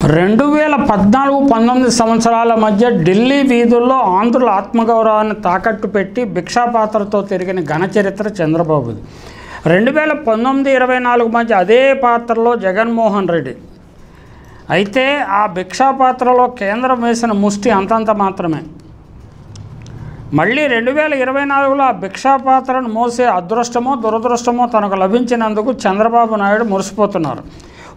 2014-19 సంవత్సరాల మధ్య ఢిల్లీ వీధుల్లో ఆంధ్రుల ఆత్మగౌరవాన్ని తాకట్టు పెట్టి భిక్షాపాత్రతో తిరిగిన ఘనచరిత్ర చంద్రబాబుది. 2019-24 మధ్య అదే పాత్రలో జగన్మోహన్ రెడ్డి. అయితే ఆ భిక్షాపాత్రలో కేంద్రం వేసిన ముష్టి అంతంత మాత్రమే. మళ్ళీ 2024లో ఆ భిక్షాపాత్రను మోసే అదృష్టమో దురదృష్టమో తనకు లభించినందుకు చంద్రబాబు నాయుడు మురిసిపోతున్నారు.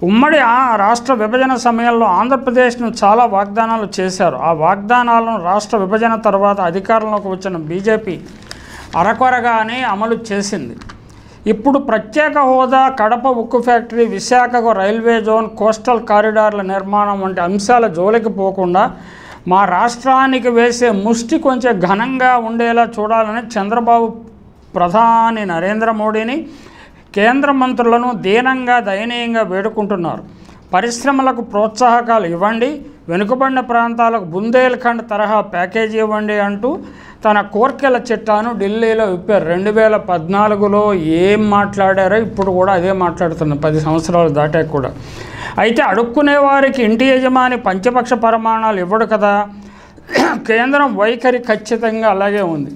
ఉమ్మడి రాష్ట్ర విభజన సమయంలో ఆంధ్రప్రదేశ్ను చాలా వాగ్దానాలు చేశారు. ఆ వాగ్దానాలను రాష్ట్ర విభజన తర్వాత అధికారంలోకి వచ్చిన బీజేపీ అరకొరగానే అమలు చేసింది. ఇప్పుడు ప్రత్యేక హోదా, కడప ఉక్కు ఫ్యాక్టరీ, విశాఖకు రైల్వే జోన్, కోస్టల్ కారిడార్ల నిర్మాణం వంటి అంశాల జోలికి పోకుండా మా రాష్ట్రానికి వేసే ముష్టి కొంచెం ఘనంగా ఉండేలా చూడాలని చంద్రబాబు ప్రధాని నరేంద్ర మోడీని, కేంద్ర మంత్రులను దీనంగా దయనీయంగా వేడుకుంటున్నారు. పరిశ్రమలకు ప్రోత్సాహకాలు ఇవ్వండి, వెనుకబడిన ప్రాంతాలకు బుందేల్ఖండ్ తరహా ప్యాకేజీ ఇవ్వండి అంటూ తన కోర్కెల చిట్టాను ఢిల్లీలో విప్పారు. 2014లో ఏం మాట్లాడారో ఇప్పుడు కూడా అదే మాట్లాడుతున్నారు, 10 సంవత్సరాలు దాటాక కూడా. అయితే అడుక్కునే వారికి ఇంటి యజమాని పంచపక్ష పరిమాణాలు ఇవ్వడు కదా. కేంద్రం వైఖరి ఖచ్చితంగా అలాగే ఉంది.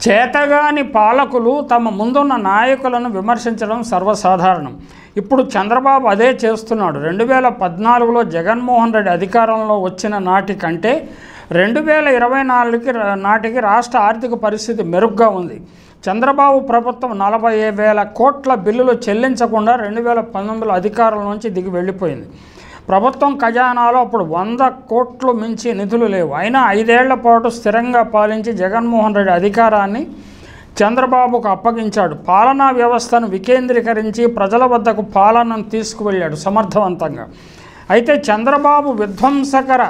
చేతగాని పాలకులు తమ ముందున్న నాయకులను విమర్శించడం సర్వసాధారణం. ఇప్పుడు చంద్రబాబు అదే చేస్తున్నాడు. 2014లో జగన్మోహన్ రెడ్డి అధికారంలో వచ్చిన నాటి కంటే 2024 నాటికి రాష్ట్ర ఆర్థిక పరిస్థితి మెరుగ్గా ఉంది. చంద్రబాబు ప్రభుత్వం 40,000 కోట్ల బిల్లులు చెల్లించకుండా 2019లో అధికారం నుంచి దిగి వెళ్ళిపోయింది. ప్రభుత్వం ఖజానాలో అప్పుడు 100 కోట్లు మించి నిధులు లేవు. అయినా 5 ఏళ్ల పాటు స్థిరంగా పాలించి జగన్మోహన్ రెడ్డి అధికారాన్ని చంద్రబాబుకు అప్పగించాడు. పాలనా వ్యవస్థను వికేంద్రీకరించి ప్రజల వద్దకు పాలనను తీసుకువెళ్ళాడు సమర్థవంతంగా. అయితే చంద్రబాబు విధ్వంసకర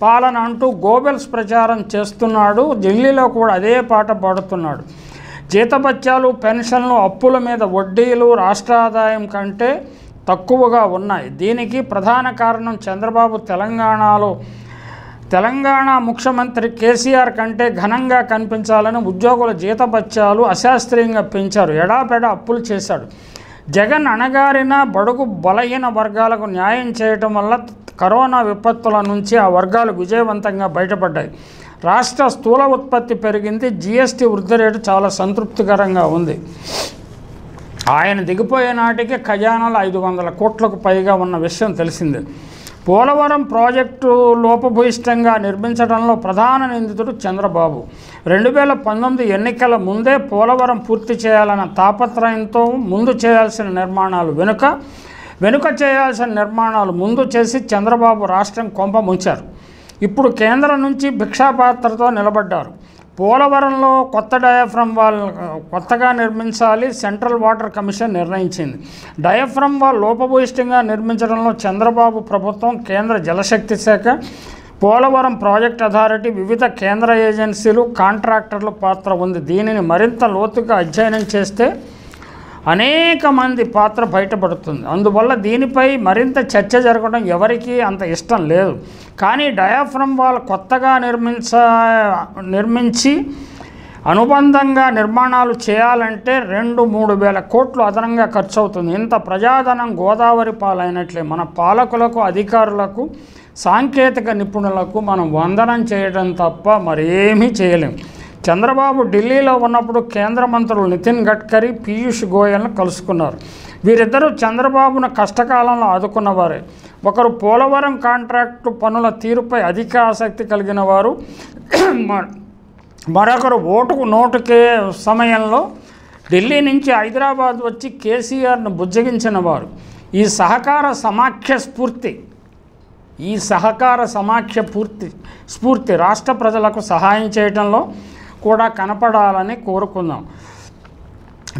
పాలన అంటూ గోబెల్స్ ప్రచారం చేస్తున్నాడు. ఢిల్లీలో కూడా అదే పాట పాడుతున్నాడు. జీతభత్యాలు, పెన్షన్లు, అప్పుల మీద వడ్డీలు రాష్ట్ర ఆదాయం కంటే తక్కువగా ఉన్నాయి. దీనికి ప్రధాన కారణం చంద్రబాబు తెలంగాణ ముఖ్యమంత్రి కేసీఆర్ కంటే ఘనంగా కనిపించాలని ఉద్యోగుల జీతభత్యాలు అశాస్త్రీయంగా పెంచారు. ఎడాపెడా అప్పులు చేశాడు. జగన్ అణగారిన బడుగు బలహీన వర్గాలకు న్యాయం చేయటం వల్ల కరోనా విపత్తుల నుంచి ఆ వర్గాలు విజయవంతంగా బయటపడ్డాయి. రాష్ట్ర స్థూల ఉత్పత్తి పెరిగింది. జీఎస్టీ వృద్ధి రేటు చాలా సంతృప్తికరంగా ఉంది. ఆయన దిగిపోయే నాటికి ఖజానాలు 500 కోట్లకు పైగా ఉన్న విషయం తెలిసిందే. పోలవరం ప్రాజెక్టు లోపభూయిష్టంగా నిర్మించడంలో ప్రధాన నిందితుడు చంద్రబాబు. 2019 ఎన్నికల ముందే పోలవరం పూర్తి చేయాలన్న తాపత్రయంతో ముందు చేయాల్సిన నిర్మాణాలు వెనుక చేయాల్సిన నిర్మాణాలు ముందు చేసి చంద్రబాబు రాష్ట్రం కొంప ముంచారు. ఇప్పుడు కేంద్రం నుంచి భిక్షాపాత్రతో నిలబడ్డారు. పోలవరంలో కొత్త డయాఫ్రమ్ వాల్ కొత్తగా నిర్మించాలి, సెంట్రల్ వాటర్ కమిషన్ నిర్ణయించింది. డయాఫ్రమ్ వాల్ లోపభూయిష్టంగా నిర్మించడంలో చంద్రబాబు ప్రభుత్వం, కేంద్ర జలశక్తి శాఖ, పోలవరం ప్రాజెక్ట్ అథారిటీ, వివిధ కేంద్ర ఏజెన్సీలు, కాంట్రాక్టర్ల పాత్ర ఉంది. దీనిని మరింత లోతుగా అధ్యయనం చేస్తే అనేక మంది పాత్ర బయటపడుతుంది. అందువల్ల దీనిపై మరింత చర్చ జరగడం ఎవరికీ అంత ఇష్టం లేదు. కానీ డయాఫ్రమ్ వాల్ కొత్తగా నిర్మించి అనుబంధంగా నిర్మాణాలు చేయాలంటే 2-3 వేల కోట్లు అదనంగా ఖర్చు అవుతుంది. ఇంత ప్రజాధనం గోదావరి పాలైనట్లే. మన పాలకులకు, అధికారులకు, సాంకేతిక నిపుణులకు మనం వందనం చేయడం తప్ప మరేమీ చేయలేం. చంద్రబాబు ఢిల్లీలో ఉన్నప్పుడు కేంద్ర మంత్రులు నితిన్ గడ్కరీ, పీయూష్ గోయల్ను కలుసుకున్నారు. వీరిద్దరూ చంద్రబాబును కష్టకాలంలో ఆదుకున్నవారే. ఒకరు పోలవరం కాంట్రాక్టు పనుల తీరుపై అధిక ఆసక్తి కలిగిన వారు, మరొకరు ఓటుకు నోటుకే సమయంలో ఢిల్లీ నుంచి హైదరాబాద్ వచ్చి కేసీఆర్ను బుజ్జగించిన వారు. ఈ సహకార సమాఖ్య స్ఫూర్తి రాష్ట్ర ప్రజలకు సహాయం చేయడంలో కూడా కనపడాలని కోరుకుందాం.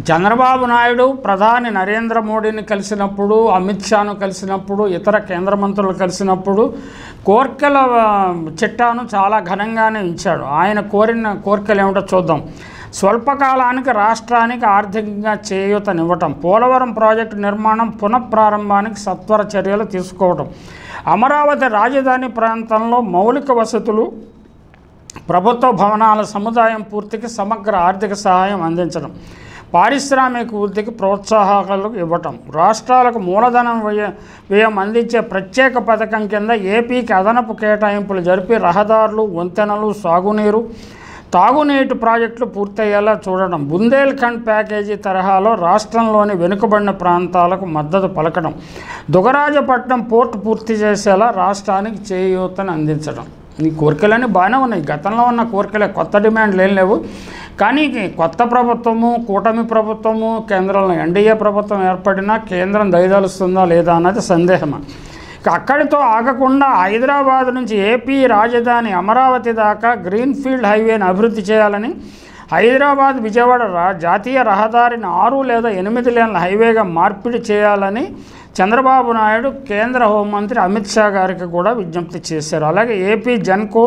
చంద్రబాబు నాయుడు ప్రధాని నరేంద్ర మోడీని కలిసినప్పుడు, అమిత్ షాను కలిసినప్పుడు, ఇతర కేంద్ర మంత్రులు కలిసినప్పుడు కోర్కెల చిట్టాను చాలా ఘనంగానే ఇచ్చాడు. ఆయన కోరిన కోరికలు ఏమిటో చూద్దాం. స్వల్పకాలానికి రాష్ట్రానికి ఆర్థికంగా చేయూతనివ్వటం, పోలవరం ప్రాజెక్టు నిర్మాణం పునఃప్రారంభానికి సత్వర చర్యలు తీసుకోవడం, అమరావతి రాజధాని ప్రాంతంలో మౌలిక వసతులు, ప్రభుత్వ భవనాల సముదాయం పూర్తికి సమగ్ర ఆర్థిక సహాయం అందించడం, పారిశ్రామిక వృద్ధికి ప్రోత్సాహకాలు ఇవ్వటం, రాష్ట్రాలకు మూలధనం వ్యయం అందించే ప్రత్యేక పథకం కింద ఏపీకి అదనపు కేటాయింపులు జరిపి రహదారులు, వంతెనలు, సాగునీరు, తాగునీటి ప్రాజెక్టులు పూర్తయ్యేలా చూడడం, బుందేల్ఖండ్ ప్యాకేజీ తరహాలో రాష్ట్రంలోని వెనుకబడిన ప్రాంతాలకు మద్దతు పలకడం, దుగరాజపట్నం పోర్టు పూర్తి చేసేలా రాష్ట్రానికి చేయూతను అందించడం. ఈ కోరికలన్నీ బాగానే ఉన్నాయి, గతంలో ఉన్న కోరికలే, కొత్త డిమాండ్లు ఏం లేవు. కానీ కొత్త ప్రభుత్వము, కూటమి ప్రభుత్వము, కేంద్రంలో ఎన్డీఏ ప్రభుత్వం ఏర్పడినా కేంద్రం దయదలుస్తుందా లేదా అన్నది సందేహమే. అక్కడితో ఆగకుండా హైదరాబాద్ నుంచి ఏపీ రాజధాని అమరావతి దాకా గ్రీన్ఫీల్డ్ హైవేని అభివృద్ధి చేయాలని, హైదరాబాద్ విజయవాడ జాతీయ రహదారిని 6 లేదా 8 లేన్ల హైవేగా మార్పిడి చేయాలని చంద్రబాబు నాయుడు కేంద్ర హోంమంత్రి అమిత్ షా గారికి కూడా విజ్ఞప్తి చేశారు. అలాగే ఏపీ జెన్కో,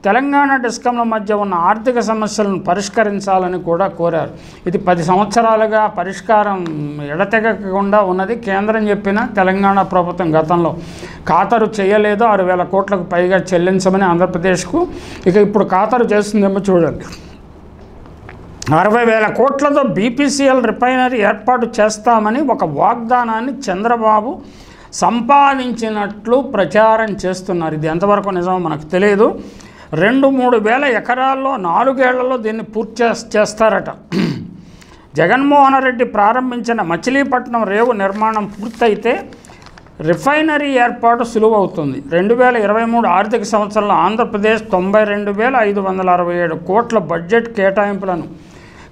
తెలంగాణ డిస్కంల మధ్య ఉన్న ఆర్థిక సమస్యలను పరిష్కరించాలని కూడా కోరారు. ఇది 10 సంవత్సరాలుగా పరిష్కారం ఎడతెగకుండా ఉన్నది. కేంద్రం చెప్పిన తెలంగాణ ప్రభుత్వం గతంలో ఖాతరు చేయలేదు. 6,000 కోట్లకు పైగా చెల్లించమని ఆంధ్రప్రదేశ్కు. ఇక ఇప్పుడు ఖాతరు చేస్తుందేమో చూడండి. 60,000 కోట్లతో బీపీసీఎల్ రిఫైనరీ ఏర్పాటు చేస్తామని ఒక వాగ్దానాన్ని చంద్రబాబు సంపాదించినట్లు ప్రచారం చేస్తున్నారు. ఇది ఎంతవరకు నిజమో మనకు తెలియదు. 2-3 వేల ఎకరాల్లో 4 ఏళ్లలో దీన్ని పూర్తి చేస్తారట. జగన్మోహన్ రెడ్డి ప్రారంభించిన మచిలీపట్నం రేవు నిర్మాణం పూర్తయితే రిఫైనరీ ఏర్పాటు సులువవుతుంది. 2023 ఆర్థిక సంవత్సరంలో ఆంధ్రప్రదేశ్ 92,567 కోట్ల బడ్జెట్ కేటాయింపులను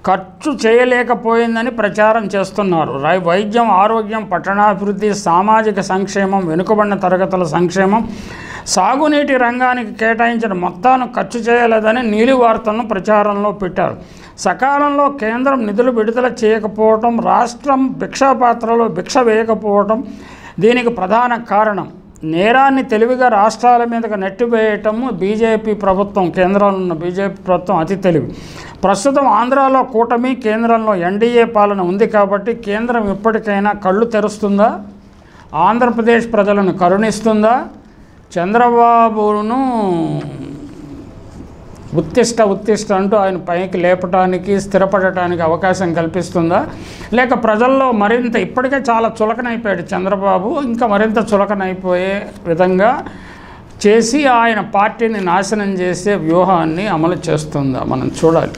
ఖర్చు చేయలేకపోయిందని ప్రచారం చేస్తున్నారు. వైద్యం, ఆరోగ్యం, పట్టణాభివృద్ధి, సామాజిక సంక్షేమం, వెనుకబడిన తరగతుల సంక్షేమం, సాగునీటి రంగానికి కేటాయించిన మొత్తాన్ని ఖర్చు చేయలేదని నీలి వార్తలను ప్రచారంలో పెట్టారు. సకాలంలో కేంద్రం నిధులు విడుదల చేయకపోవటం, రాష్ట్రం భిక్షాపాత్రలో భిక్ష వేయకపోవటం దీనికి ప్రధాన కారణం. నేరాన్ని తెలివిగా రాష్ట్రాల మీదకి నెట్టివేయటము బీజేపీ ప్రభుత్వం, కేంద్రంలో ఉన్న బీజేపీ ప్రభుత్వం అతి తెలివి. ప్రస్తుతం ఆంధ్రాలో కూటమి, కేంద్రంలో ఎన్డీఏ పాలన ఉంది కాబట్టి కేంద్రం ఇప్పటికైనా కళ్ళు తెరుస్తుందా? ఆంధ్రప్రదేశ్ ప్రజలను కరుణిస్తుందా? చంద్రబాబును ఉత్తిష్ట అంటూ ఆయన పైకి లేపటానికి, స్థిరపడటానికి అవకాశం కల్పిస్తుందా? లేక ప్రజల్లో మరింత, ఇప్పటికే చాలా చులకనైపోయాడు చంద్రబాబు, ఇంకా మరింత చులకనైపోయే విధంగా చేసి ఆయన పార్టీని నాశనం చేసే వ్యూహాన్ని అమలు చేస్తుందా? మనం చూడాలి.